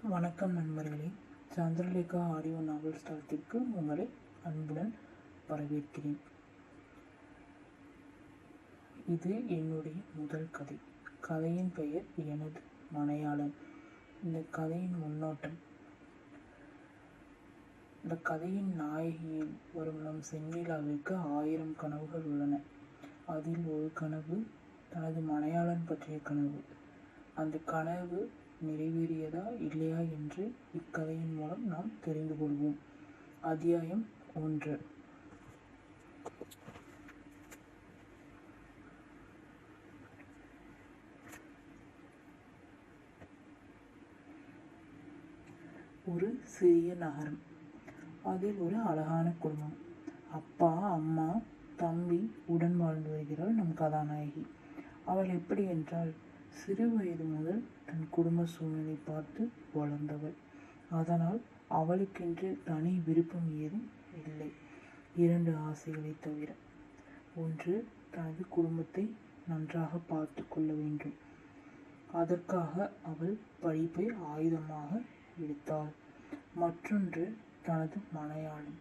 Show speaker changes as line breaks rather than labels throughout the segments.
வணக்கம் நண்பர்களே. Chandralekha audio novels தளத்திற்கு உங்களை அன்புடன் வரவேற்கிறேன். இது என்னுடைய முதல் கதை. கதையின் பெயர் எனது மனையாளன். இந்த கதையின் முன்னோட்டம். இந்த கதையின் நாயகியில் வரும் நம் செந்நிலாவிற்கு 1000 கனவுகள் உள்ளன. அதில் ஒரு கனவு தனது மனையாளன் பற்றிய கனவு. அந்த கனவு நிறைவேறியதா இல்லையா என்று இக்கதையின் மூலம் நாம் தெரிந்து கொள்வோம். அத்தியாயம் 1. ஒரு சிறிய நகரம். அதில் ஒரு அழகான குடும்பம். அப்பா, அம்மா, தம்பி உடன் வாழ்ந்து வருகிறாள் நம் கதாநாயகி. அவள் எப்படி என்றால், சிறு வயது முதல் தன் குடும்ப சூழ்நிலை பார்த்து வளர்ந்தவள். அதனால் அவளுக்கென்று தனி விருப்பம் ஏதும் இல்லை. 2 ஆசைகளை தவிர. ஒன்று, தனது குடும்பத்தை நன்றாக பார்த்து கொள்ள வேண்டும். அதற்காக அவள் படிப்பை ஆயுதமாக எடுத்தாள். மற்றொன்று, தனது மனையாளன்.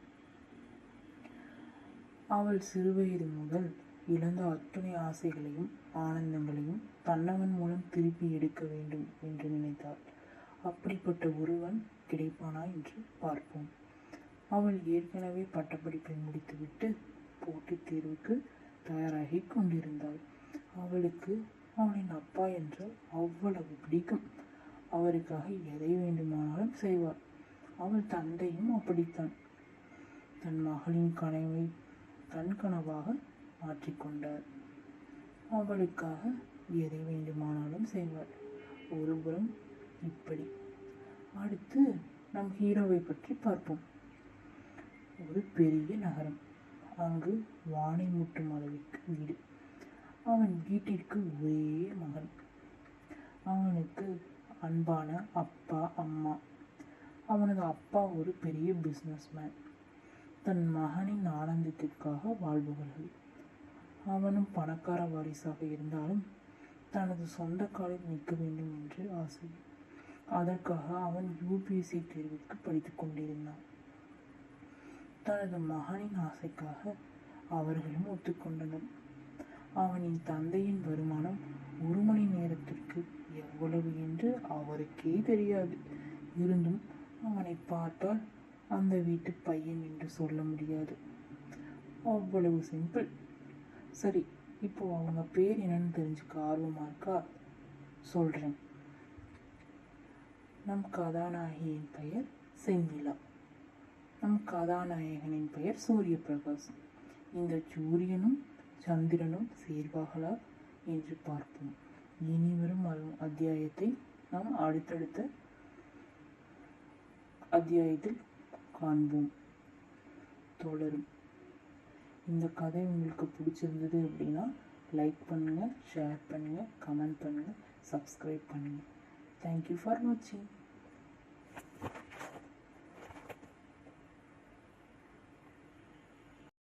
அவள் சிறுவயது முதல் இழந்த அத்தனை ஆசைகளையும் ஆனந்தங்களையும் தன்னவன் மூலம் திருப்பி எடுக்க வேண்டும் என்று நினைத்தாள். அப்படிப்பட்ட ஒருவன் கிடைப்பானா என்று பார்ப்போம். அவள் ஏற்கனவே பட்டப்படிப்பை முடித்துவிட்டு போட்டித் தேர்வுக்கு தயாராகி கொண்டிருந்தாள். அவளுக்கு அவளின் அப்பா என்றால் அவ்வளவு பிடிக்கும். அவருக்காக எதை வேண்டுமானாலும் செய்வாள். அவள் தந்தையும் அப்படித்தான். தன் மகளின் கனவை தன் கனவாக மாற்றிக்கொண்டார். அவளுக்காக எதை வேண்டுமானாலும் செய்வாள். ஒருபுறம் இப்படி. அடுத்து நம் ஹீரோவை பற்றி பார்ப்போம். ஒரு பெரிய நகரம். அங்கு வானை முட்டும் அளவிற்கு வீடு. அவன் வீட்டிற்கு ஒரே மகன். அவனுக்கு அன்பான அப்பா, அம்மா. அவனது அப்பா ஒரு பெரிய பிஸ்னஸ்மேன். தன் மகனின் ஆனந்தத்திற்காக வாழ்பவர்கள். அவனும் பணக்கார வாரிசாக இருந்தாலும் தனது சொந்த காலில் நிற்க வேண்டும் என்று ஆசை. அதற்காக அவன் UPSC தேர்விற்கு படித்துக் கொண்டிருந்தான். தனது மகனின் ஆசைக்காக அவர்களும் ஒத்துக்கொண்டனர். அவனின் தந்தையின் வருமானம் 1 மணி நேரத்திற்கு எவ்வளவு என்று அவருக்கே தெரியாது. இருந்தும் அவனை பார்த்தால் அந்த வீட்டு பையன் என்று சொல்ல முடியாது. அவ்வளவு சிம்பிள். சரி, இப்போ அவங்க பேர் என்னன்னு தெரிஞ்சுக்க ஆர்வமா இருக்கா? சொல்றேன். நம் கதாநாயகியின் பெயர் செந்நிலா. நம் கதாநாயகனின் பெயர் சூரிய பிரகாஷ். இந்த சூரியனும் சந்திரனும் சேர்வார்களா என்று பார்ப்போம். இனி வரும் அத்தியாயத்தை நாம் அடுத்தடுத்த அத்தியாயத்தில் காண்போம். தொடரும். இந்த கதை உங்களுக்கு பிடிச்சிருந்தது அப்படின்னா லைக் பண்ணுங்கள், ஷேர் பண்ணுங்கள், கமெண்ட் பண்ணுங்கள், சப்ஸ்கிரைப் பண்ணுங்கள். தேங்க்யூ ஃபார் வாட்சிங்.